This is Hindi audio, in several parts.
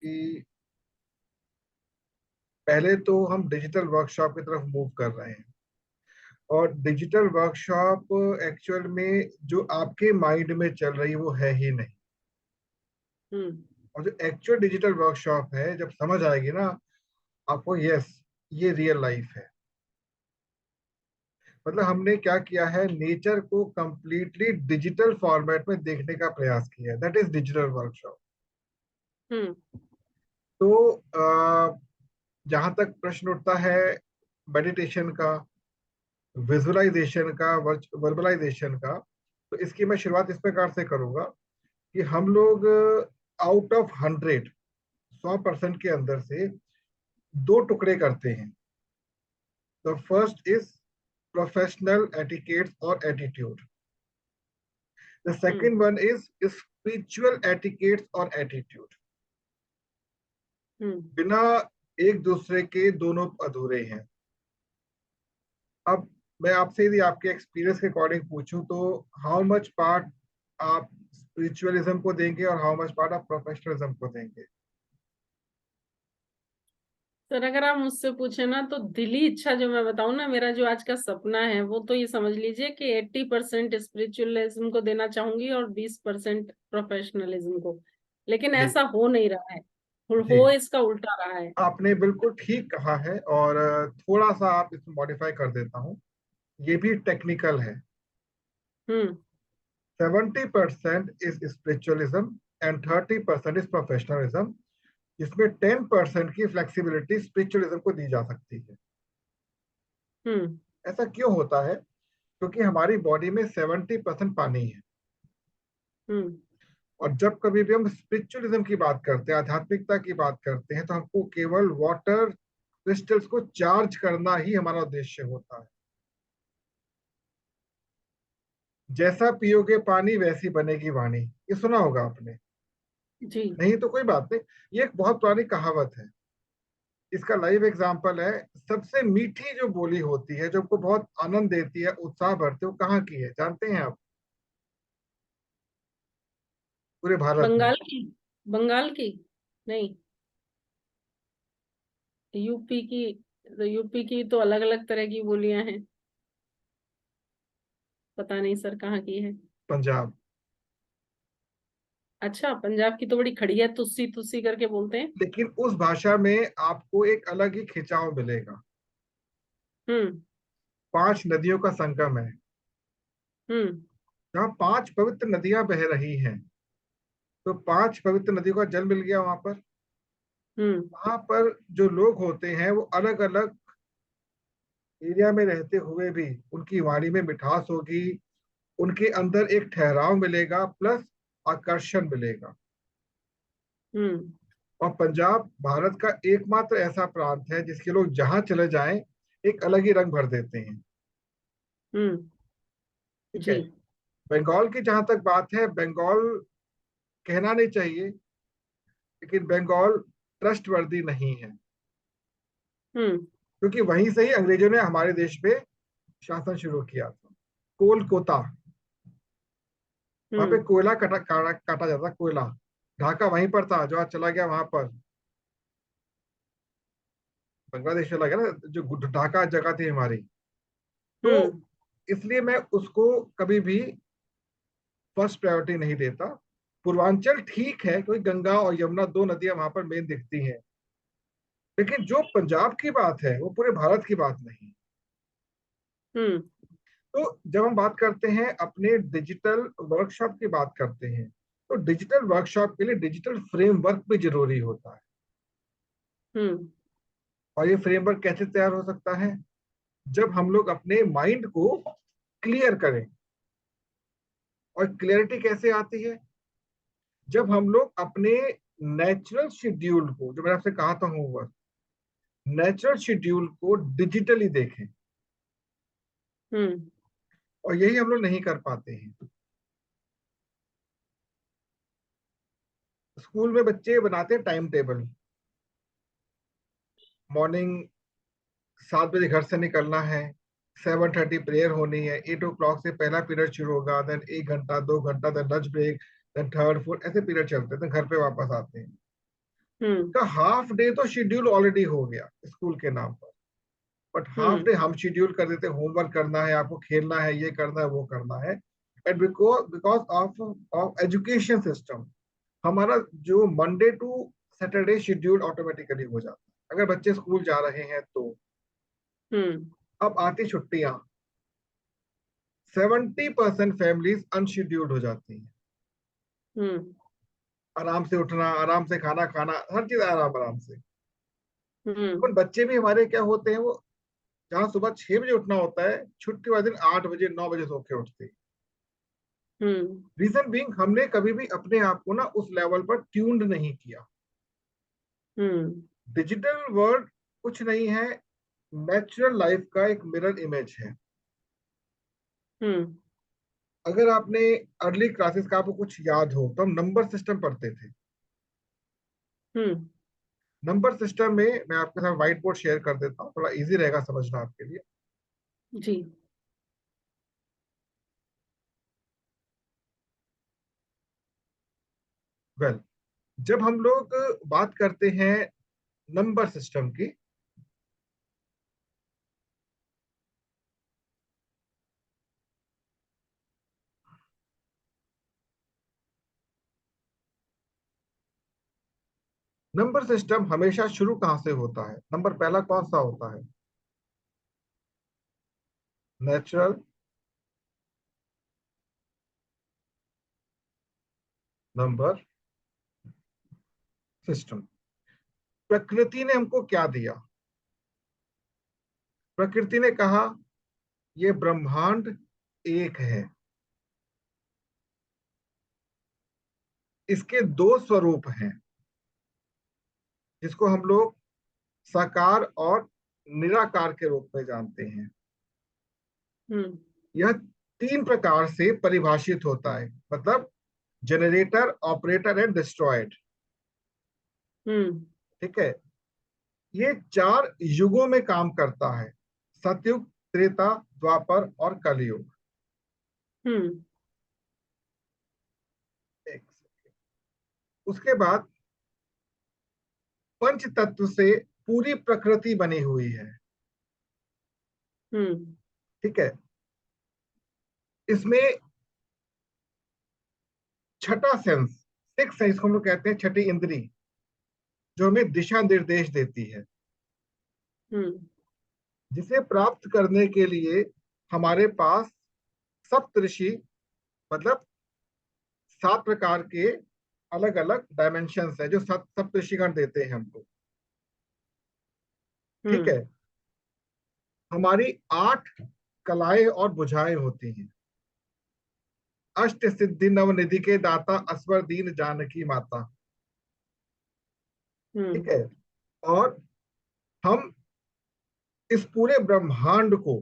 कि पहले तो हम डिजिटल वर्कशॉप की तरफ मूव कर रहे हैं, और डिजिटल वर्कशॉप एक्चुअल में जो आपके माइंड में चल रही है वो है ही नहीं। हम्म। और जो एक्चुअल डिजिटल वर्कशॉप है, जब समझ आएगी ना आपको, यस, ये रियल लाइफ है। मतलब हमने क्या किया है, नेचर को कंप्लीटली डिजिटल फॉर्मेट में देखने का प्रयास किया है, दैट इज डिजिटल वर्कशॉप। हम्म। तो जहां तक प्रश्न उठता है मेडिटेशन का, विजुअलाइजेशन का, वर्बलाइजेशन का, तो इसकी मैं शुरुआत इस प्रकार से करूंगा कि हम लोग आउट ऑफ 100, 100% के अंदर से दो टुकड़े करते हैं। The first is professional etiquettes और attitude. The hmm. Second one is spiritual etiquettes और एटीट्यूड। हम्म। बिना एक दूसरे के दोनों अधूरे हैं। अब मैं आपसे यदि आपके एक्सपीरियंस के अकॉर्डिंग पूछूं तो हाउ मच पार्ट आप स्पिरिचुअलिज्म को देंगे और हाउ मच पार्ट आप प्रोफेशनलिज्म को देंगे? सर अगर आप मुझसे पूछे ना तो दिली इच्छा जो मैं बताऊं ना, मेरा जो आज का सपना है वो तो ये समझ लीजिए कि 80% स्पिरिचुअलिज्म को देना चाहूंगी और 20% प्रोफेशनलिज्म को। लेकिन जी ऐसा हो नहीं रहा है, जी, हो इसका उल्टा रहा है। आपने बिल्कुल ठीक कहा है, और थोड़ा सा आप इसमें मॉडिफाई कर देता हूँ, ये भी टेक्निकल है। हम्म। 70% is spiritualism and 30% is professionalism, जिसमें 10% की फ्लेक्सिबिलिटी स्पिरिचुअलिज्म को दी जा सकती है। हम्म। ऐसा क्यों होता है? क्योंकि हमारी बॉडी में 70% पानी है, हम्म। और जब कभी भी हम स्पिरिचुअलिज्म की बात करते हैं, आध्यात्मिकता की बात करते हैं, तो हमको केवल वाटर क्रिस्टल्स को चार्ज करना ही हमारा उद्देश्य होता है। जैसा पियोगे पानी वैसी बनेगी वाणी, ये सुना होगा आपने। जी। नहीं तो कोई बात नहीं, ये एक बहुत पुरानी कहावत है। इसका लाइव एग्जाम्पल है। सबसे मीठी जो बोली होती है, जो आपको बहुत आनंद देती है, उत्साह भरती है, वो कहाँ की है जानते हैं आप? पूरे भारत में। बंगाल की। बंगाल की। नहीं। यूपी की। तो यूपी की तो अलग अलग तरह की बोलियां हैं। पता नहीं सर कहाँ की है। पंजाब। अच्छा, पंजाब की तो बड़ी खड़िया तुस्सी तुस्सी करके बोलते हैं। लेकिन उस भाषा में आपको एक अलग ही खिंचाव मिलेगा। हम्म। 5 नदियों का संगम है, हम्म। जहाँ 5 पवित्र नदियां बह रही हैं। तो 5 पवित्र नदियों का जल मिल गया वहां पर। हम्म। वहां पर जो लोग होते हैं वो अलग अलग एरिया में रहते हुए भी, उनकी वाणी में मिठास होगी, उनके अंदर एक ठहराव मिलेगा, प्लस आकर्षण मिलेगा। हम्म। और पंजाब भारत का एकमात्र ऐसा प्रांत है जिसके लोग जहां चले जाएं एक अलग ही रंग भर देते हैं। हम्म। ठीक है। जी। बंगाल की जहां तक बात है, बंगाल कहना नहीं चाहिए, लेकिन बंगाल ट्रस्टवर्दी नहीं है, हम्म। क्योंकि वहीं से ही अंग्रेजों ने हमारे देश पे शासन शुरू किया था। कोलकाता, वहां पे हम्म। कोयला काटा जाता, कोयला। ढाका वहीं पर था, जो आज चला गया वहां पर, बांग्लादेश चला गया ना, जो ढाका जगह थी हमारी। तो हम्म। इसलिए मैं उसको कभी भी फर्स्ट प्रायोरिटी नहीं देता। पूर्वांचल ठीक है, क्योंकि गंगा और यमुना 2 नदियां वहां पर मेन दिखती हैं, लेकिन जो पंजाब की बात है वो पूरे भारत की बात नहीं। हम्म। तो जब हम बात करते हैं अपने डिजिटल वर्कशॉप की बात करते हैं, तो डिजिटल वर्कशॉप के लिए डिजिटल फ्रेमवर्क भी जरूरी होता है। हम्म। और ये फ्रेमवर्क कैसे तैयार हो सकता है? जब हम लोग अपने माइंड को क्लियर करें। और क्लियरिटी कैसे आती है? जब हम लोग अपने नेचुरल शेड्यूल को, जो मैंने आपसे कहा था होमवर्क, नेचुरल शेड्यूल को डिजिटली देखें। हम्म। और यही हम लोग नहीं कर पाते हैं। स्कूल में बच्चे बनाते हैं टाइम टेबल। मॉर्निंग 7 बजे घर से निकलना है, 7:30 प्रेयर होनी है, 8 o'clock से पहला पीरियड शुरू होगा, देन 1 घंटा 2 घंटा, then lunch break, then third fourth, ऐसे पीरियड चलते हैं, तो घर पे वापस आते हैं। हम्म। का हाफ डे तो शेड्यूल ऑलरेडी हो गया स्कूल के नाम पर, बट हाफ हम्म। डे हम शेड्यूल कर देते, होमवर्क करना है, आपको खेलना है, ये करना है, वो करना है। And because because of education system, हमारा जो Monday to Saturday schedule automatically हो जाता है अगर बच्चे स्कूल जा रहे हैं तो। हम्म। अब आती छुट्टियां, 70% फैमिलीज अनशेड्यूल्ड हो जाती हैं। हम्म। आराम से उठना, आराम से खाना खाना, हर चीज आराम आराम से। हम्म। उन बच्चे भी हमारे क्या होते हैं, वो जहाँ सुबह 6 बजे उठना होता है, छुट्टी वाले दिन 8 बजे 9 बजे सो के उठते हैं। हम्म। रीजन बीइंग, हमने कभी भी अपने आप को ना उस लेवल पर ट्यून्ड नहीं किया। हम्म। डिजिटल वर्ल्ड कुछ नहीं है, नेचुरल लाइफ का एक मिरर इमेज है। हम्म। अगर आपने अर्ली क्लासेस का आपको कुछ याद हो तो हम नंबर सिस्टम पढ़ते थे। हम्म। नंबर सिस्टम में मैं आपके साथ व्हाइट बोर्ड शेयर कर देता हूँ, थोड़ा इजी रहेगा समझना आपके लिए। जी। वेल, जब हम लोग बात करते हैं नंबर सिस्टम की, नंबर सिस्टम हमेशा शुरू कहाँ से होता है? नंबर पहला कौन सा होता है? Natural number system. प्रकृति ने हमको क्या दिया? प्रकृति ने कहा ये ब्रह्मांड एक है, इसके दो स्वरूप हैं, जिसको हम लोग साकार और निराकार के रूप में जानते हैं। हम्म। यह तीन प्रकार से परिभाषित होता है, मतलब जनरेटर, ऑपरेटर एंड डिस्ट्रॉयड। हम्म। ठीक है, ये चार युगों में काम करता है, सतयुग, त्रेता, द्वापर और कलयुग। हम्म। एक सेकंड। उसके बाद पंच तत्व से पूरी प्रकृति बनी हुई है। हम्म। ठीक है, इसमें छठा सेंस, सिक्स सेंस को हम लोग कहते हैं, छठी इंद्री, जो हमें दिशा निर्देश देती है, हम्म। जिसे प्राप्त करने के लिए हमारे पास सप्तऋषि, मतलब 7 प्रकार के अलग अलग डायमेंशन है जो सप्तऋषिगण देते हैं हमको। ठीक है, हम्म। हमारी 8 कलाएं और बुझाएं होती हैं। अष्ट सिद्धि नव निधि के दाता, असवर दीन जानकी माता। ठीक हम्म। है, और हम इस पूरे ब्रह्मांड को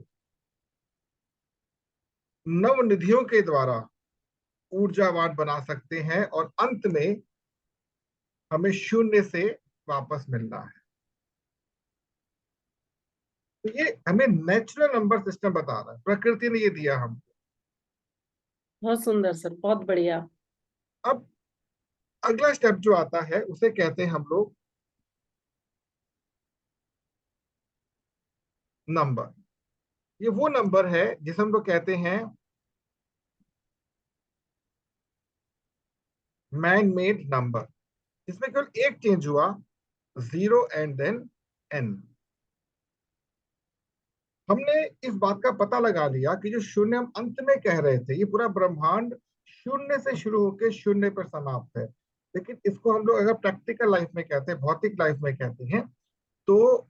नव निधियों के द्वारा ऊर्जावान बना सकते हैं, और अंत में हमें शून्य से वापस मिलना है। तो ये हमें नेचुरल नंबर सिस्टम बता रहा है, प्रकृति ने ये दिया हमको। बहुत सुंदर सर, बहुत बढ़िया। अब अगला स्टेप जो आता है उसे कहते हैं हम लोग नंबर। ये वो नंबर है जिसे हम लोग कहते हैं मैन मेड नंबर, जिसमें केवल एक चेंज हुआ, 0 एंड देन n। हमने इस बात का पता लगा लिया कि जो शून्य हम अंत में कह रहे थे, ये पूरा ब्रह्मांड शून्य से शुरू होकर शून्य पर समाप्त है। लेकिन इसको हम लोग अगर प्रैक्टिकल लाइफ में कहते हैं, भौतिक लाइफ में कहते हैं, तो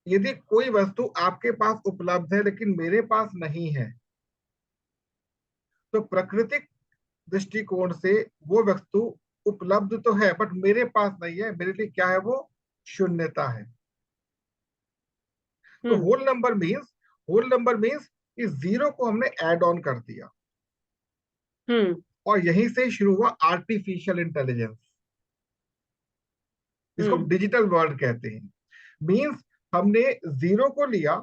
यदि कोई वस्तु आपके पास उपलब्ध है लेकिन मेरे पास नहीं है, तो प्राकृतिक दृष्टिकोण से वो वस्तु उपलब्ध तो है बट मेरे पास नहीं है, मेरे लिए क्या है वो? शून्यता है। तो हम्म। होल नंबर मीन्स इस 0 को हमने ऐड ऑन कर दिया, हम्म। और यहीं से शुरू हुआ आर्टिफिशियल इंटेलिजेंस, जिसको हम्म। डिजिटल वर्ल्ड कहते हैं। मीन्स हमने 0 को लिया,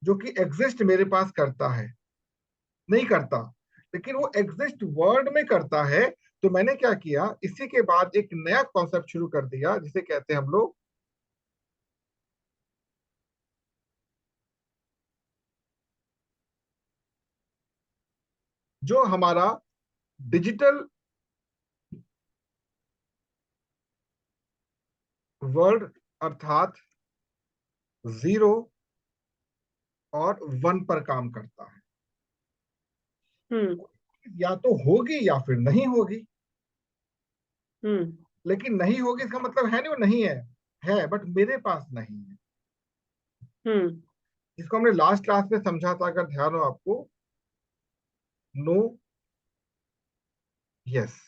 जो कि एग्जिस्ट मेरे पास करता है, नहीं करता, लेकिन वो एग्जिस्ट वर्ड में करता है, तो मैंने क्या किया, इसी के बाद एक नया कॉन्सेप्ट शुरू कर दिया जिसे कहते हैं हम लोग जो हमारा डिजिटल वर्ल्ड, अर्थात 0 और 1 पर काम करता है। हम्म। या तो होगी या फिर नहीं होगी। हम्म। लेकिन नहीं होगी इसका मतलब है नहीं वो नहीं है बट मेरे पास नहीं है। हम्म। जिसको हमने लास्ट क्लास में समझा था, अगर ध्यान हो आपको, no, yes,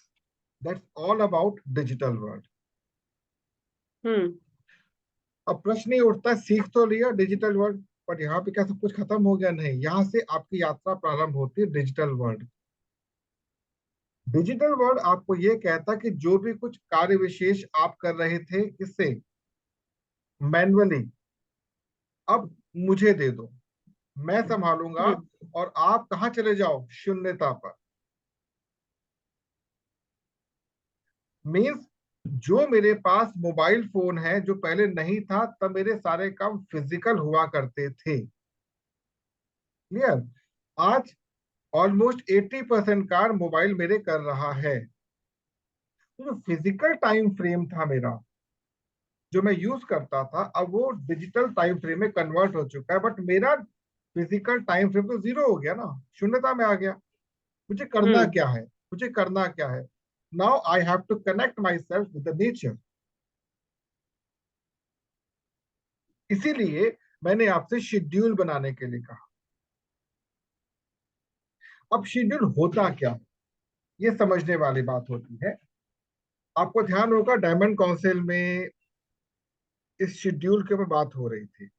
that's all about digital world. Hmm. अब प्रश्न ये उठता है, सीख तो लिया डिजिटल वर्ल्ड, बट यहाँ पे क्या सब कुछ खत्म हो गया? नहीं, यहाँ से आपकी यात्रा प्रारंभ होती है डिजिटल वर्ल्ड। डिजिटल वर्ल्ड आपको ये कहता कि जो भी कुछ कार्य विशेष आप कर रहे थे किससे, मैन्युअली, अब मुझे दे दो, मैं संभालूंगा, हम्म। और आप कहाँ चले जाओ, शून्यता पर। मीन्स जो मेरे पास मोबाइल फोन है जो पहले नहीं था, तब मेरे सारे काम फिजिकल हुआ करते थे। क्लियर? आज ऑलमोस्ट 80% कार मोबाइल मेरे कर रहा है। तो जो फिजिकल टाइम फ्रेम था मेरा, जो मैं यूज करता था, अब वो डिजिटल टाइम फ्रेम में कन्वर्ट हो चुका है, बट मेरा फिजिकल टाइम फ्रेम तो जीरो हो गया ना, शून्यता में आ गया। मुझे करना हम्म। क्या है? मुझे करना क्या है? Now I have to connect myself with the nature. इसीलिए मैंने आपसे शेड्यूल बनाने के लिए कहा। अब शेड्यूल होता क्या, ये समझने वाली बात होती है। आपको ध्यान होगा डायमंड काउंसिल में इस शेड्यूल के ऊपर बात हो रही थी,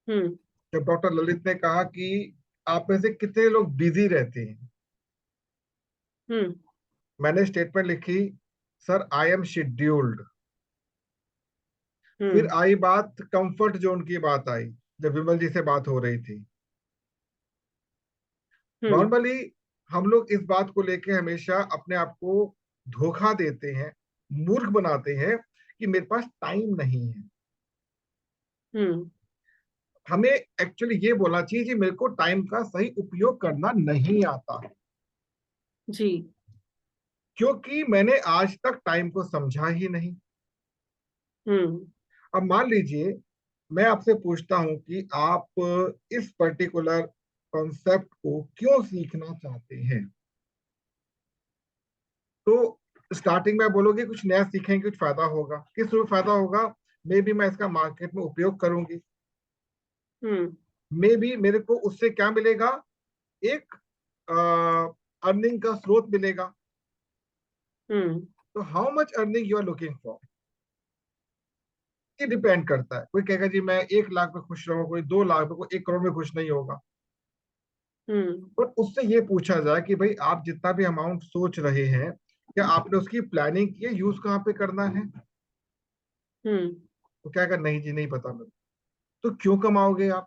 हम्म। जब डॉक्टर ललित ने कहा कि आप में से कितने लोग बिजी रहते हैं। हम्म। मैंने स्टेटमेंट लिखी, सर आई एम शेड्यूल्ड। फिर हम्म। आई बात कंफर्ट जोन की, बात आई जब विमल जी से बात हो रही थी। हम्म। नॉर्मली हम लोग इस बात को लेके हमेशा अपने आप को धोखा देते हैं, मूर्ख बनाते हैं कि मेरे पास टाइम नहीं है। हम्म। हमें एक्चुअली ये बोलना चाहिए कि मेरे को टाइम का सही उपयोग करना नहीं आता है, जी। क्योंकि मैंने आज तक टाइम को समझा ही नहीं। हम्म। अब मान लीजिए मैं आपसे पूछता हूं कि आप इस पर्टिकुलर कॉन्सेप्ट को क्यों सीखना चाहते हैं, तो स्टार्टिंग में बोलोगे कुछ नया सीखेंगे, कुछ फायदा होगा। किस रूप में फायदा होगा? मे बी मैं इसका मार्केट में उपयोग करूंगी, हम्म। मे बी मेरे को उससे क्या मिलेगा, एक अर्निंग का स्रोत मिलेगा। हम्म। तो how much earning you are looking for, ये डिपेंड करता है। कोई कहेगा जी मैं 1 लाख में खुश रहूंगा, कोई 2 लाख में, कोई 1 करोड़ में खुश नहीं होगा। हम्म। पर उससे ये पूछा जाए कि भाई आप जितना भी अमाउंट सोच रहे हैं, क्या आपने उसकी प्लानिंग की है, यूज कहाँ पे करना है? हम्म। तो क्या कहा, नहीं जी नहीं पता मेरे को। तो क्यों कमाओगे आप?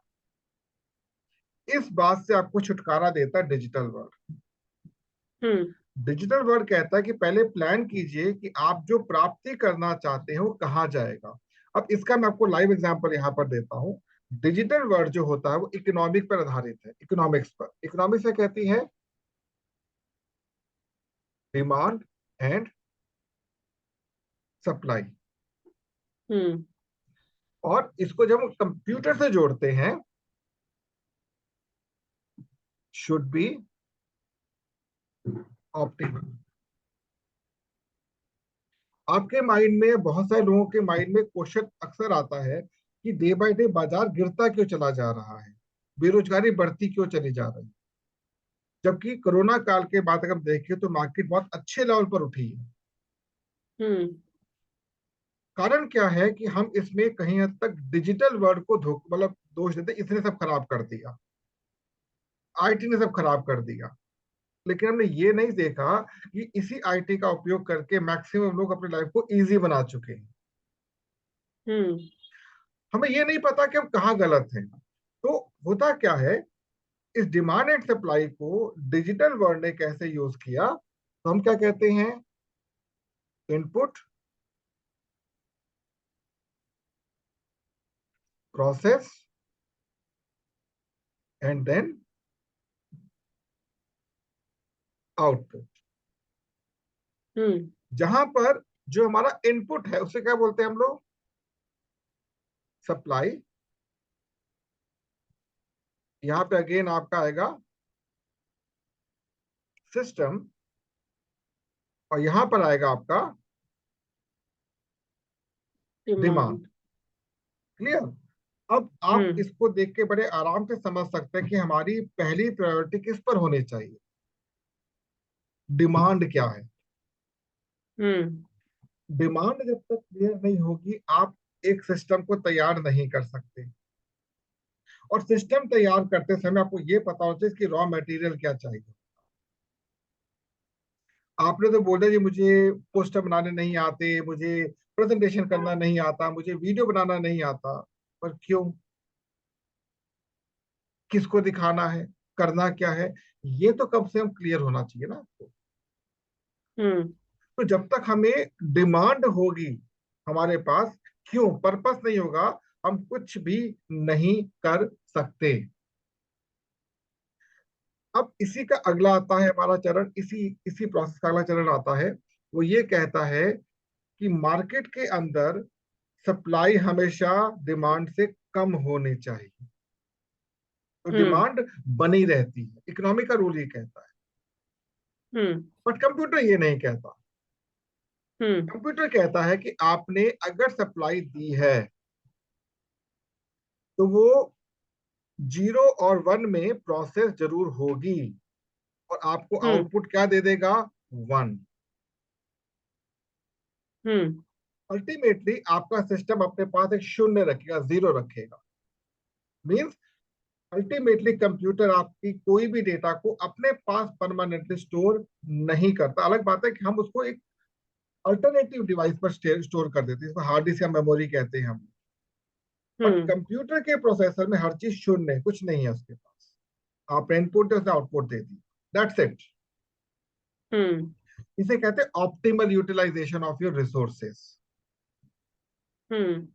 इस बात से आपको छुटकारा देता है डिजिटल वर्ल्ड। हम्म। डिजिटल वर्ल्ड कहता है कि पहले प्लान कीजिए कि आप जो प्राप्ति करना चाहते हैं वो कहाँ जाएगा। अब इसका मैं आपको लाइव एग्जांपल यहाँ पर देता हूँ। डिजिटल वर्ल्ड जो होता है वो इकोनॉमिक पर आधारित है, इकोनॉमिक्स पर। इकोनॉमिक्स से कहती है डिमांड एंड सप्लाई। हम्म। और इसको जब हम कंप्यूटर से जोड़ते हैं, शुड बी ऑप्टिमल। आपके माइंड में, बहुत सारे लोगों के माइंड में क्वेश्चन अक्सर आता है कि डे बाय डे बाजार गिरता क्यों चला जा रहा है, बेरोजगारी बढ़ती क्यों चली जा रही है, जबकि कोरोना काल के बाद अगर देखें तो मार्केट बहुत अच्छे लेवल पर उठी है। हम्म। कारण क्या है कि हम इसमें कहीं हद तक डिजिटल वर्ल्ड को मतलब दोष देते, इसने सब खराब कर दिया, आईटी ने सब खराब कर दिया। लेकिन हमने ये नहीं देखा कि इसी आईटी का उपयोग करके मैक्सिमम लोग अपनी लाइफ को इजी बना चुके हैं। हम्म। हमें ये नहीं पता कि हम कहाँ गलत हैं। तो होता क्या है, इस डिमांड एंड सप्लाई को डिजिटल वर्ल्ड ने कैसे यूज किया, तो हम क्या कहते हैं, input, process and then output. Hmm जहां पर जो हमारा इनपुट है उसे क्या बोलते हैं हम लोग, सप्लाई। यहां पे अगेन आपका आएगा सिस्टम, और यहां पर आएगा आपका डिमांड। डिमांड। क्लियर। अब आप हम्म इसको देख के बड़े आराम से समझ सकते हैं कि हमारी पहली प्रायोरिटी किस पर होनी चाहिए, डिमांड क्या है। हम्म डिमांड जब तक क्लियर नहीं होगी, आप एक सिस्टम को तैयार नहीं कर सकते। और सिस्टम तैयार करते समय आपको ये पता होना चाहिए इसकी रॉ मटेरियल क्या चाहिए। आपने तो बोला जी मुझे पोस्टर बनाने नहीं आते, मुझे प्रेजेंटेशन करना नहीं आता, मुझे वीडियो बनाना नहीं आता। पर क्यों, किसको दिखाना है, करना क्या है, ये तो कम से कम क्लियर होना चाहिए ना आपको। हम्म तो जब तक हमें डिमांड होगी हमारे पास, क्यों पर्पस नहीं होगा, हम कुछ भी नहीं कर सकते। अब इसी का अगला आता है हमारा चरण, इसी इसी प्रोसेस का अगला चरण आता है। वो ये कहता है कि मार्केट के अंदर सप्लाई हमेशा डिमांड से कम होनी चाहिए, तो हम्म डिमांड बनी रहती है। इकोनॉमी का रूल ये कहता है, हम्म बट कंप्यूटर ये नहीं कहता। हम्म कंप्यूटर कहता है कि आपने अगर सप्लाई दी है तो वो 0 और 1 में प्रोसेस जरूर होगी, और आपको हम्म आउटपुट क्या दे देगा, 1। हम्म अल्टीमेटली आपका सिस्टम अपने पास एक शून्य रखेगा, 0 रखेगा। मीन्स अल्टीमेटली कंप्यूटर आपकी कोई भी डेटा को अपने पास परमानेंटली स्टोर नहीं करता। अलग बात है कि हम उसको एक अल्टरनेटिव डिवाइस पर स्टोर कर देते हैं, इसको हार्ड डिस्क या मेमोरी कहते हैं हम। बट हम्म कंप्यूटर के प्रोसेसर में हर चीज शून्य है, कुछ नहीं है उसके पास। आपने इनपुट है, उसने आउटपुट दे दी, दैट्स इट। हम्म इसे कहते हैं optimal utilisation of your resources. Hmm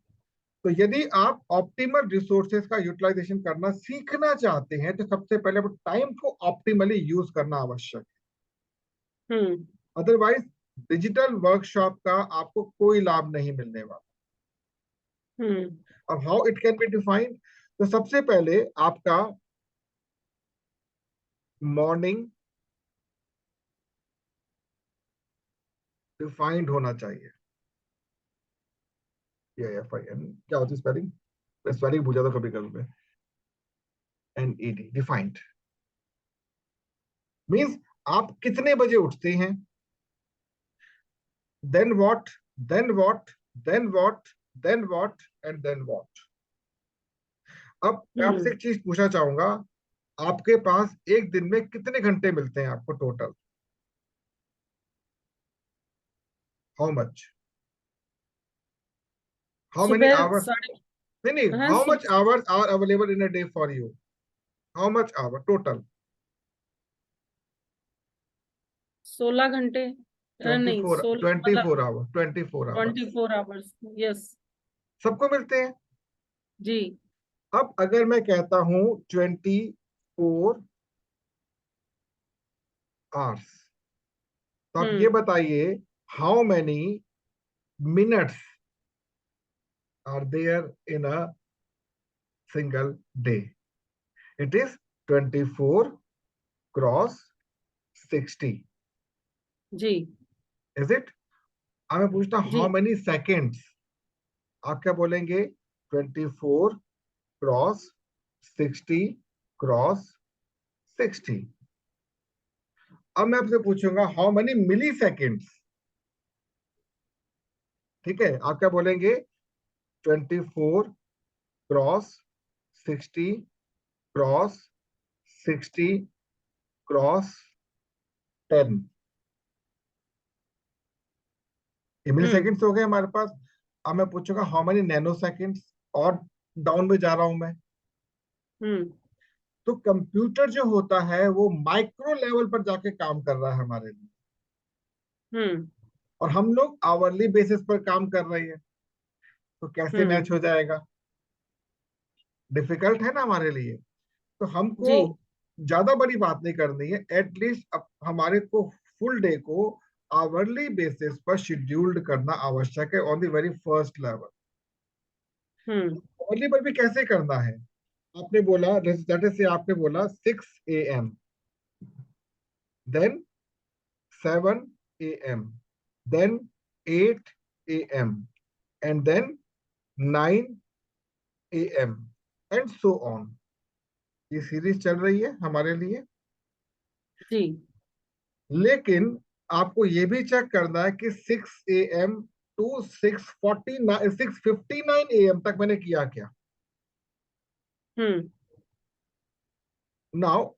तो यदि आप ऑप्टिमल रिसोर्सेज का यूटिलाइजेशन करना सीखना चाहते हैं, तो सबसे पहले वो टाइम को ऑप्टिमली यूज करना आवश्यक हम्म है। अदरवाइज डिजिटल वर्कशॉप का आपको कोई लाभ नहीं मिलने वाला। हम्म अब how it can be defined, तो सबसे पहले आपका मॉर्निंग डिफाइंड होना चाहिए। ये एफ आई एन क्या होती है स्पेलिंग, मैं स्पेलिंग भूल जाता कभी कभी। N E D, defined means आप कितने बजे उठते हैं, then what, then what, then what, then what and then what. अब मैं आपसे हम्म एक चीज पूछना चाहूंगा, आपके पास एक दिन में कितने घंटे मिलते हैं आपको total, how much, how many सुबह आवर्स, साढ़े नहीं नहीं, हाँ how much hours are available in a day for you, how much hour total. 16 घंटे। ट्वेंटी नहीं फोर 16 ट्वेंटी मतलब four hour 24 hours 24 hours. Yes. सबको मिलते हैं। जी। अब अगर मैं कहता हूं 24 आवर्स, तो आप ये हम्म बताइए how many minutes are there in a single day. It is 24 cross 60, जी इज इट। अब मैं पूछता हूं जी हाउ मेनी सेकेंड्स, आप क्या बोलेंगे, 24 क्रॉस 60 क्रॉस 60। अब मैं आपसे पूछूंगा हाउ मेनी मिली सेकेंड्स, ठीक है, आप क्या बोलेंगे, 24 क्रॉस 60 क्रॉस 60 क्रॉस 10। ये मिली हम्म सेकेंड्स हो गए हमारे पास। अब मैं पूछूंगा हाउ मेनी नैनो सेकेंड्स, और डाउन में जा रहा हूं मैं। हम्म तो कंप्यूटर जो होता है वो माइक्रो लेवल पर जाके काम कर रहा है हमारे लिए। हम्म और हम लोग आवरली बेसिस पर काम कर रहे हैं, तो कैसे हम्म मैच हो जाएगा? डिफिकल्ट है ना हमारे लिए। तो हमको जी ज्यादा बड़ी बात नहीं करनी है, एटलीस्ट हमारे को फुल डे को आवरली बेसिस पर शेड्यूल्ड करना आवश्यक है on the very first level. Hmm hourly पर भी कैसे करना है? आपने बोला, जैसे से आपने बोला 6 AM, then 7 AM, then 8 AM, and then 9 AM, and so on. ये सीरीज चल रही है हमारे लिए। जी लेकिन आपको ये भी चेक करना है कि 6 AM टू 6:59 तक मैंने किया क्या। हम्म नाउ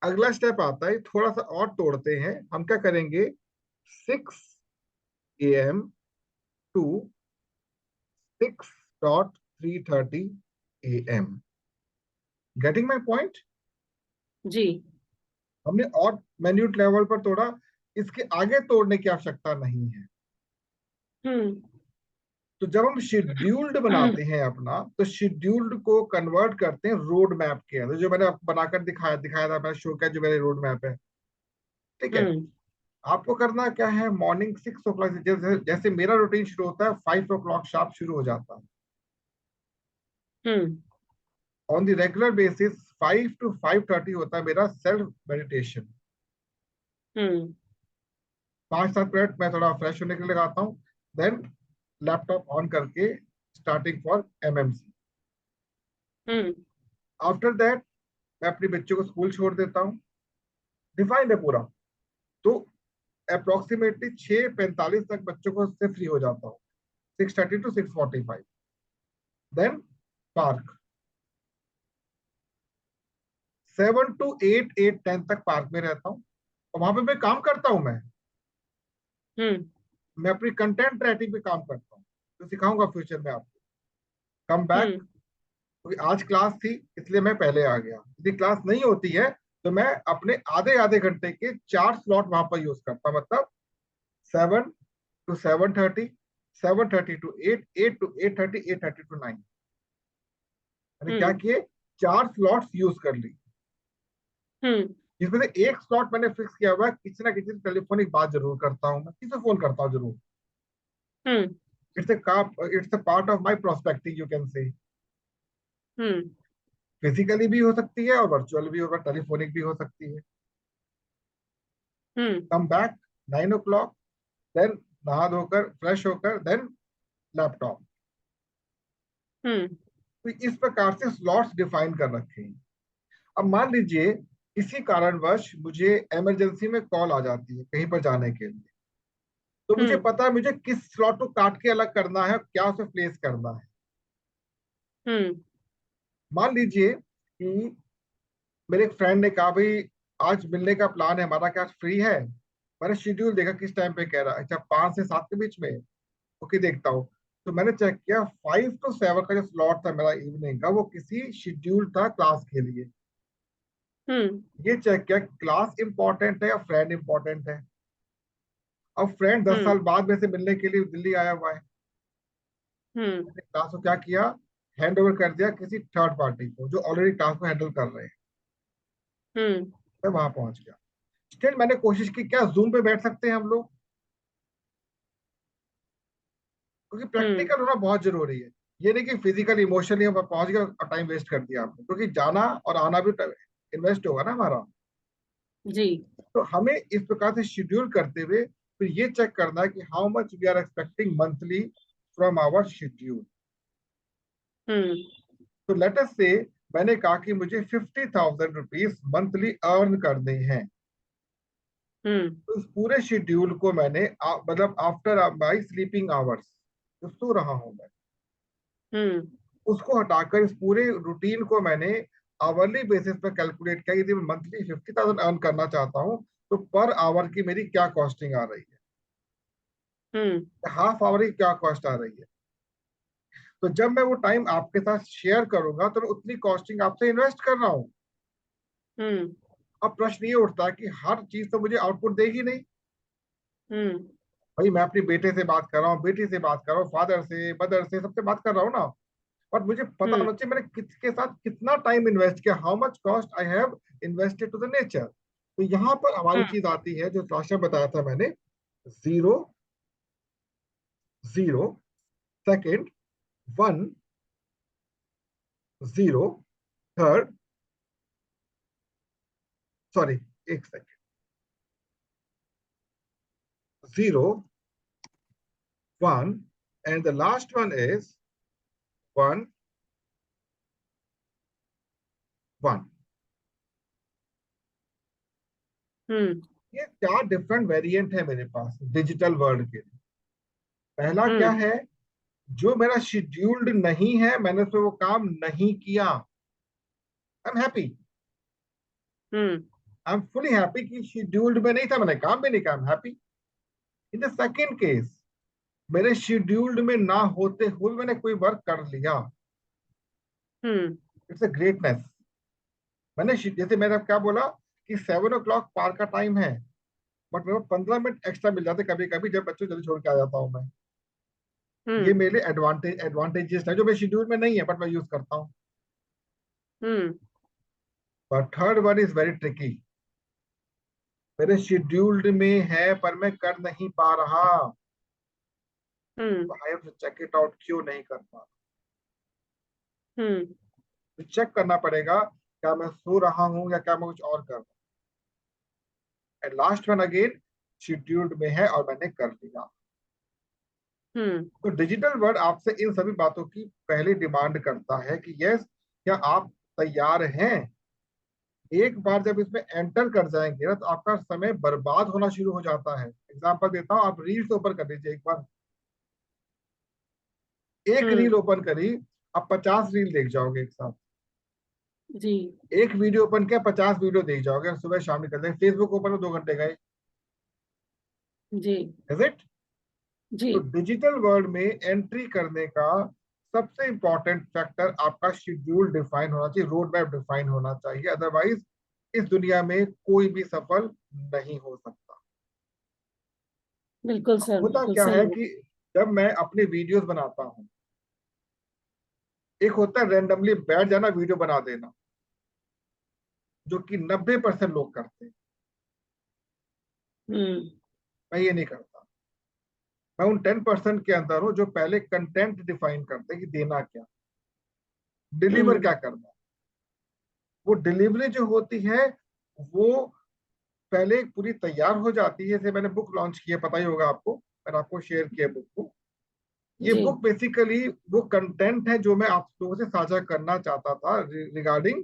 अगला स्टेप आता है, थोड़ा सा और तोड़ते हैं। हम क्या करेंगे? 6 AM to 6:3:30 AM। Getting my point? जी हमने और मैन्यूट लेवल पर तोड़ा, इसके आगे तोड़ने की आवश्यकता नहीं है। हम्म तो जब हम शेड्यूल्ड बनाते हैं अपना, तो शेड्यूल्ड को कन्वर्ट करते हैं रोड मैप के अंदर, जो मैंने आपको बनाकर दिखाया दिखाया था, मैंने शो किया जो मेरे रोड मैप है। ठीक है। हम्म आपको करना क्या है? मॉर्निंग 6 o'clock, जैसे जैसे मेरा रूटीन शुरू होता है 5 o'clock शार्प शुरू हो जाता है। Hmm on the regular basis 5 to 5:30 होता है मेरा सेल्फ मेडिटेशन। हम्म 5-7 मिनट मैं थोड़ा फ्रेश होने के लिए लगाता हूँ, देन लैपटॉप ऑन करके starting for MMC। Hmm after that मैं अपने बच्चों को स्कूल छोड़ देता हूँ। डिफाइंड है पूरा। तो अप्रोक्सीमेटली 6:45 तक बच्चों को से फ्री हो जाता हूँ, 6:30 to 6:45। देन पार्क, 7 to 8, 8:10 तक पार्क में रहता हूँ, और वहां पे मैं काम करता हूँ। हम्म मैं अपनी कंटेंट राइटिंग पे काम करता हूँ, तो सिखाऊंगा फ्यूचर में आपको। कम बैक, हम्म क्योंकि आज क्लास थी इसलिए मैं पहले आ गया। यदि क्लास नहीं होती है तो मैं अपने आधे आधे घंटे के 4 स्लॉट वहां पर यूज करता, मतलब 7 to 7:30, 7:30 to 8, 8 to 8:30, 8:30 to 9। मैंने क्या हम्म किए? 4 स्लॉट्स यूज कर ली, हम्म जिसमें से एक स्लॉट मैंने फिक्स किया हुआ है, किसी ना किसी टेलीफोनिक बात जरूर करता हूँ, मैं किसे फोन करता हूँ जरूर। Hmm it's a part of my prospecting, you can say. Hmm physically भी हो सकती है और वर्चुअल भी होगा, टेलीफोनिक भी हो सकती है। हम्म कम बैक 9 o'clock, देन नहा धोकर फ्रेश होकर देन लैपटॉप। हम्म तो इस प्रकार से स्लॉट्स डिफाइन कर रखे हैं। अब मान लीजिए किसी कारणवश मुझे इमरजेंसी में कॉल आ जाती है कहीं पर जाने के लिए, तो मुझे हम्म पता है मुझे किस स्लॉट को काट के अलग करना है, क्या उसे प्लेस करना है। हम्म मान लीजिए कि मेरे एक फ्रेंड ने कहा, भाई आज मिलने का प्लान है हमारा, क्या फ्री है? मैंने शेड्यूल देखा किस टाइम पे कह रहा है, अच्छा 5 से 7 के बीच में। ओके, देखता हूँ। तो मैंने चेक किया 5 to 7 का जो स्लॉट था मेरा इवनिंग का, वो किसी शेड्यूल था क्लास के लिए। हम्म ये चेक किया क्लास इंपॉर्टेंट है या फ्रेंड इंपॉर्टेंट है। अब फ्रेंड 10 साल हम्म बाद में से मिलने के लिए दिल्ली आया हुआ है। हम्म मैंने क्लास को क्या किया? हैंड ओवर कर दिया किसी थर्ड पार्टी को, जो ऑलरेडी क्लास को हैंडल कर रहे हैं। हम्म मैं वहां पहुंच गया। स्टिल मैंने कोशिश की, क्या जूम पे बैठ सकते हैं हम लोग? क्योंकि हम्म प्रैक्टिकल होना बहुत जरूरी है। ये नहीं कि फिजिकल इमोशनली हम पहुंच गए और टाइम वेस्ट कर दिया आपने, क्योंकि जाना और आना भी इन्वेस्ट होगा ना हमारा। जी तो हमें इस प्रकार से शेड्यूल करते हुए फिर ये चेक करना है कि how much we are expecting monthly from our schedule. Hmm तो लेट अस से मैंने कहा कि मुझे 50,000 रुपीज मंथली अर्न करने हैं। हम्म तो इस पूरे शेड्यूल को मैंने मतलब आफ्टर माई स्लीपिंग आवर्स, जो सो रहा हूं मैं, हम्म उसको हटाकर इस पूरे रूटीन को मैंने आवरली बेसिस पर कैलकुलेट किया। यदि मैं मंथली 50,000 अर्न करना चाहता हूँ, तो पर आवर की मेरी क्या कॉस्टिंग आ रही हम्म है, हाफ आवर की क्या कॉस्ट आ रही है। तो जब मैं वो टाइम आपके साथ शेयर करूंगा, तो मैं उतनी कॉस्टिंग आपसे इन्वेस्ट कर रहा हूँ। हम्म अब प्रश्न ये उठता है कि हर चीज तो मुझे आउटपुट देगी नहीं। भाई मैं अपनी बेटे से बात कर रहा हूँ, बेटी से बात कर रहा हूँ, फादर से, मदर से, सबसे बात कर रहा हूँ ना, और मुझे पता हम्म। होना चाहिए मैंने किसके साथ कितना टाइम इन्वेस्ट किया, how much cost I have invested to the nature. तो यहाँ पर हमारी हम्म। चीज आती है जो लास्ट में बताया था मैंने, zero, zero, second, one, zero, third, sorry, एक second, zero, one, and the last one is one, one. Hmm. ये चार डिफरेंट वेरिएंट है मेरे पास डिजिटल वर्ल्ड के। पहला क्या हम्म। है, जो मेरा शेड्यूल्ड नहीं है, मैंने उसमें वो काम नहीं किया, I am happy, hmm. I am fully happy कि शेड्यूल्ड में नहीं था, मैंने काम भी नहीं किया, I am happy. In the second case, मेरे शेड्यूल्ड में ना होते हुए मैंने कोई वर्क कर लिया, हम्म। It's a greatness. मैंने जैसे मैंने क्या बोला कि 7 o'clock पार्क का टाइम है, बट मेरे को 15 मिनट एक्स्ट्रा मिल जाते कभी कभी जब बच्चों जल्दी छोड़ के आ जाता हूँ मैं। ये हम्म। मेरे लिए एडवांटेजेस है जो मेरे शेड्यूल में नहीं है बट मैं यूज करता हूँ। हम्म। पर third one is very tricky, मेरे शेड्यूल्ड में है पर मैं कर नहीं पा रहा, hmm. I have to check it out, क्यों नहीं कर पा रहा, हम्म। तो चेक करना पड़ेगा क्या मैं सो रहा हूँ या क्या मैं कुछ और कर रहा हूँ। And last one again, scheduled में है और मैंने कर लिया। हम्म। तो डिजिटल वर्ल्ड आपसे इन सभी बातों की पहले डिमांड करता है कि यस, क्या आप तैयार हैं। एक बार जब इसमें एंटर कर जाएंगे ना तो आपका समय बर्बाद होना शुरू हो जाता है। एग्जांपल देता हूँ, आप रील्स ओपन कर लीजिए एक बार, एक रील हम्म। ओपन करी, आप 50 रील देख जाओगे एक साथ। जी। एक वीडियो ओपन किया, 50 वीडियो देख जाओगे, सुबह शाम निकल जाएंगे। फेसबुक ओपन हो, 2 घंटे गए, जी। Is it. जी। तो डिजिटल वर्ल्ड में एंट्री करने का सबसे इंपॉर्टेंट फैक्टर आपका शेड्यूल डिफाइन होना चाहिए, रोड मैप डिफाइन होना चाहिए, अदरवाइज इस दुनिया में कोई भी सफल नहीं हो सकता। बिल्कुल सर, होता बिल्कुल क्या सही है है। कि जब मैं अपने वीडियोस बनाता हूँ, एक होता है रेंडमली बैठ जाना वीडियो बना देना, जो कि 90% लोग करते हैं, हम्म। मैं ये नहीं करता। मैं उन 10% के अंदर हूँ जो पहले कंटेंट डिफाइन करते हैं कि देना क्या, डिलीवर हम्म। क्या करना है। वो डिलीवरी जो होती है वो पहले पूरी तैयार हो जाती है। जैसे मैंने बुक लॉन्च की है, पता ही होगा आपको, मैंने आपको शेयर किया बुक को। ये जी। बुक बेसिकली वो कंटेंट है जो मैं आप लोगों से साझा करना चाहता था रिगार्डिंग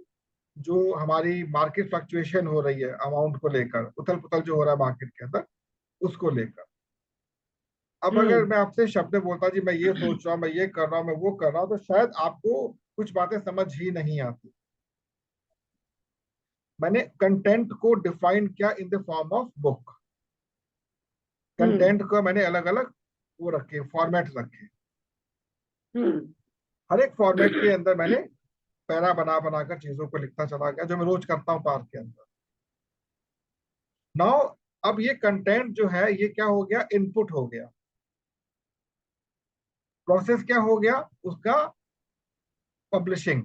जो हमारी मार्केट फ्लक्चुएशन हो रही है, अमाउंट को लेकर उथल पुथल जो हो रहा है मार्केट के अंदर, उसको लेकर। अब अगर हम्म। मैं आपसे शब्द में बोलता जी मैं ये सोच रहा हूँ, मैं ये कर रहा हूँ, मैं वो कर रहा हूँ, तो शायद आपको कुछ बातें समझ ही नहीं आती। मैंने कंटेंट को डिफाइन किया in the form of book. Hmm. Content को मैंने अलग अलग वो रखे, फॉर्मेट रखे। हम्म। हर एक फॉर्मेट के अंदर मैंने पैरा बना बनाकर चीजों को लिखता चला गया, जो मैं रोज करता हूँ पार्क के अंदर। नाउ अब ये कंटेंट जो है ये क्या हो गया, इनपुट हो गया। प्रोसेस क्या हो गया उसका, पब्लिशिंग,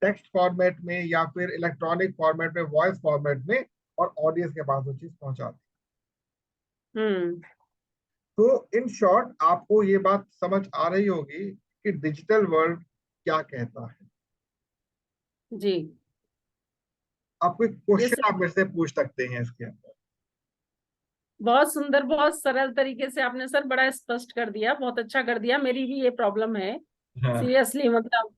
टेक्स्ट फॉर्मेट में या फिर इलेक्ट्रॉनिक फॉर्मेट में, वॉइस फॉर्मेट में, और ऑडियंस के पास वो चीज पहुंचा दी। हम्म। तो इन शॉर्ट आपको ये बात समझ आ रही होगी कि डिजिटल वर्ल्ड क्या कहता है। जी। आप कोई ये क्वेश्चन सब आप मेरे से पूछ सकते हैं इसके अंदर। बहुत सुंदर, बहुत सरल तरीके से आपने सर बड़ा स्पष्ट कर दिया, बहुत अच्छा कर दिया। मेरी भी ये प्रॉब्लम है हाँ। सीरियसली, मतलब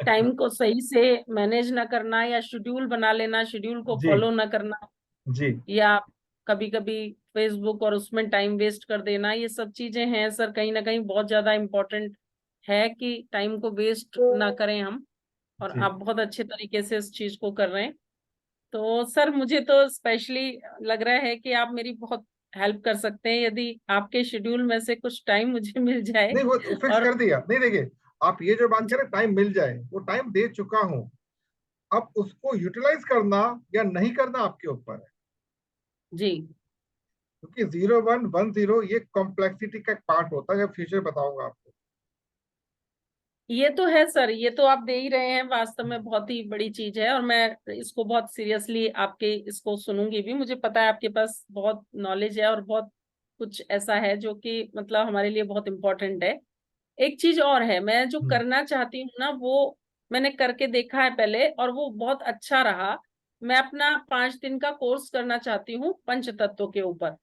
टाइम को सही से मैनेज ना करना, या शेड्यूल बना लेना, शेड्यूल को जी, फॉलो ना करना, जी, या कभी कभी फेसबुक और उसमें टाइम वेस्ट कर देना। ये सब चीजें हैं सर, कहीं ना कहीं बहुत ज्यादा इम्पोर्टेंट है कि टाइम को वेस्ट ना करें हम। और जी। आप बहुत अच्छे तरीके से इस चीज को कर रहे हैं। तो सर मुझे तो स्पेशली लग रहा है कि आप मेरी बहुत हेल्प कर सकते हैं, यदि आपके शेड्यूल में से कुछ टाइम मुझे मिल जाए। नहीं वो फिक्स और कर दिया, नहीं देखिए, आप ये जो बात करें टाइम मिल जाए, वो टाइम दे चुका हूं। अब उसको यूटिलाइज करना या नहीं करना आपके ऊपर है। जी। क्योंकि 0110 ये कॉम्प्लेक्सिटी का एक पार्ट होता है, फ्यूचर बताऊंगा आपको। ये तो है सर, ये तो आप दे ही रहे हैं, वास्तव में बहुत ही बड़ी चीज है, और मैं इसको बहुत सीरियसली आपके इसको सुनूंगी भी। मुझे पता है आपके पास बहुत नॉलेज है और बहुत कुछ ऐसा है जो कि मतलब हमारे लिए बहुत इम्पोर्टेंट है। एक चीज और है, मैं जो हम्म। करना चाहती हूँ ना, वो मैंने करके देखा है पहले और वो बहुत अच्छा रहा। मैं अपना 5 दिन का कोर्स करना चाहती हूँ पंच तत्व के ऊपर,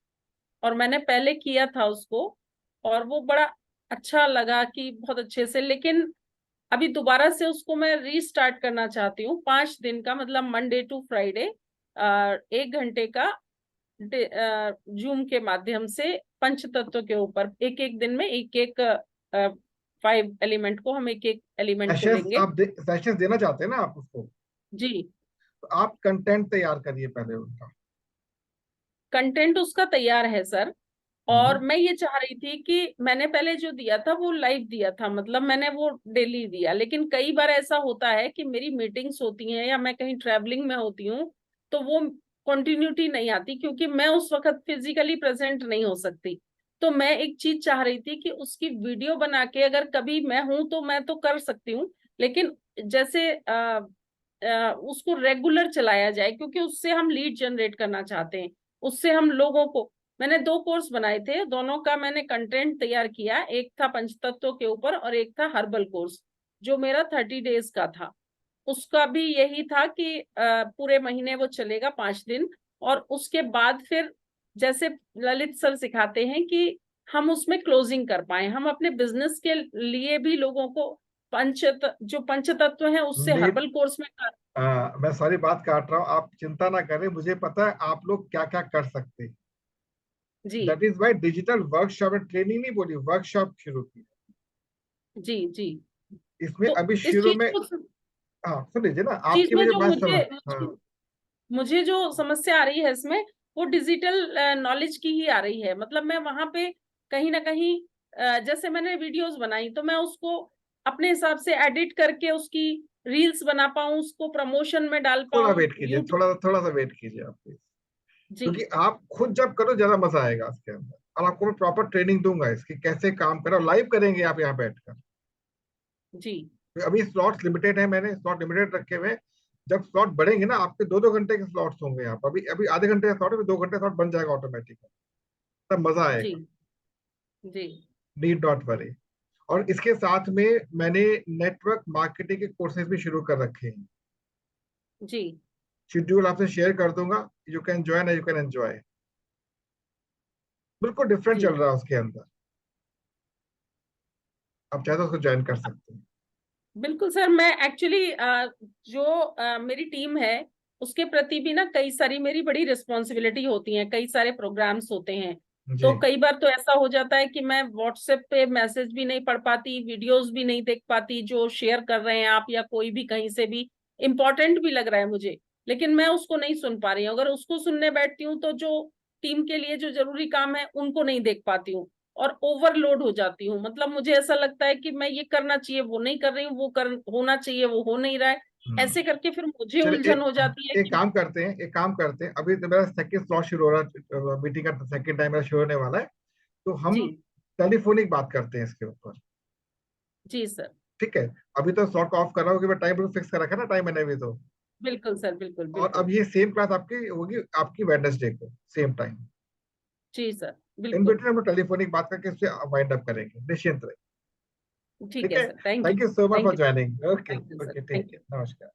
और मैंने पहले किया था उसको, और वो बड़ा अच्छा लगा कि बहुत अच्छे से। लेकिन अभी दोबारा से उसको मैं रीस्टार्ट करना चाहती हूँ, 5 दिन का, मतलब मंडे टू फ्राइडे 1 घंटे का जूम के माध्यम से पंच तत्व के ऊपर, एक एक दिन में एक एक 5 एलिमेंट को, हम एक एक एलिमेंट को सेशंस लेंगे। आप सेशंस देना चाहते हैं ना आप उसको, जी। तो आप कंटेंट तैयार करिए पहले उनका। कंटेंट उसका तैयार है सर, और हम्म। मैं ये चाह रही थी कि मैंने पहले जो दिया था वो लाइव दिया था, मतलब मैंने वो डेली दिया, लेकिन कई बार ऐसा होता है कि मेरी मीटिंग्स होती हैं या मैं कहीं ट्रैवलिंग में होती हूँ, तो वो कंटिन्यूटी नहीं आती क्योंकि मैं उस वक्त फिजिकली प्रेजेंट नहीं हो सकती। तो मैं एक चीज चाह रही थी कि उसकी वीडियो बना के, अगर कभी मैं हूं तो मैं तो कर सकती हूँ, लेकिन जैसे उसको रेगुलर चलाया जाए, क्योंकि उससे हम लीड जनरेट करना चाहते हैं, उससे हम लोगों को। मैंने 2 कोर्स बनाए थे, दोनों का मैंने कंटेंट तैयार किया, एक था पंचतत्व के ऊपर और एक था हर्बल कोर्स, जो मेरा 30 डेज का था। उसका भी यही था कि पूरे महीने वो चलेगा 5 दिन, और उसके बाद फिर जैसे ललित सर सिखाते हैं कि हम उसमें क्लोजिंग कर पाए, हम अपने बिजनेस के लिए भी लोगों को जो पंचतत्व है उससे नीट, हर्बल कोर्स में कर। मैं सारी बात काट रहा हूँ, आप चिंता ना करें, मुझे पता है आप लोग क्या क्या कर सकते हैं। जी that is why digital workshop and training नहीं बोली, वर्कशॉप शुरू की। जी जी। इसमें तो अभी इस शुरू में, हाँ सुन लीजिए ना, चीज आपकी में मुझे जो बात समझ। मुझे हाँ, मुझे जो समस्या आ रही है इसमें, वो डिजिटल नॉलेज की ही आ रही है। मतलब मैं वहां पे कहीं ना कहीं जैसे मैंने वीडियोस बनाई तो मैं उसको अपने हिसाब से एडिट करके उसकी रील्स बना पाऊं, उसको प्रमोशन में डाल थोड़ा पाऊं वेट कीजिए, यूट्यूब। थोड़ा थोड़ा सा वेट कीजिए आप प्लीज। जी क्योंकि आप खुद जब करो ज्यादा मजा आएगा इसके अंदर, और आपको मैं प्रॉपर ट्रेनिंग दूंगा इसकी, कैसे काम करो, लाइव करेंगे आप यहाँ बैठकर। जी तो अभी स्लॉट्स लिमिटेड है, मैंने स्लॉट लिमिटेड रखे हुए हैं। जब स्लॉट बढ़ेंगे ना, आपके 2-2 घंटे के स्लॉट्स होंगे यहाँ पर, अभी अभी आधे घंटे का स्लॉट है, 2 घंटे स्लॉट बन जाएगा ऑटोमेटिक। तब मजा जी आएगा। जी नीड नॉट वरी। और इसके साथ में मैंने नेटवर्क मार्केटिंग के कोर्सेज भी शुरू कर रखे हैं। जी शेड्यूल आपसे शेयर कर दूंगा, you can join, you can enjoy. बिल्कुल डिफरेंट जी। चल रहा है उसके अंदर, आप चाहे तो उसको ज्वाइन कर सकते हैं। बिल्कुल सर, मैं एक्चुअली जो मेरी टीम है उसके प्रति भी ना कई सारी मेरी बड़ी रिस्पॉन्सिबिलिटी होती है, कई सारे प्रोग्राम्स होते हैं। जी। तो कई बार तो ऐसा हो जाता है कि मैं व्हाट्सएप पे मैसेज भी नहीं पढ़ पाती, वीडियोस भी नहीं देख पाती जो शेयर कर रहे हैं आप, या कोई भी कहीं से भी इम्पोर्टेंट भी लग रहा है मुझे, लेकिन मैं उसको नहीं सुन पा रही हूँ। अगर उसको सुनने बैठती हूँ तो जो टीम के लिए जो जरूरी काम है उनको नहीं देख पाती हूँ, और ओवरलोड हो जाती हूँ। मतलब मुझे ऐसा लगता है कि मैं ये करना चाहिए वो नहीं कर रही हूँ, वो कर होना चाहिए वो हो नहीं रहा है। हम्म। ऐसे करके फिर मुझे चलिए उलझन हो जाती है एक कि। काम करते हैं, एक काम करते हैं, अभी तो मेरा सेकंड स्लॉट शुरू हो रहा है, मीटिंग का सेकंड टाइम मेरा शुरू होने वाला है। तो जी हम टेलीफोनिक बात करते हैं इसके ऊपर। जी सर। ठीक है। अभी तो स्लॉट को ऑफ कर रहा हूँ, कि मैं टाइम फिक्स कर रखा है ना, टाइम मैंने भी तो। बिल्कुल सर, बिल्कुल और बिल्कुल। अब ये सेम क्लास आपकी होगी, आपकी वेडनेसडे को सेम टाइम। जी सर इन बिल्कुल। बिटवीन हम लोग टेलीफोनिक बात करके इससे वाइंड अप करेंगे, निश्चिंत रहे। ठीक ठीक है है। Sir, thank you. Thank you so much thank for you. Joining. Okay. Thank you sir, okay, take thank you. Care, नमस्कार।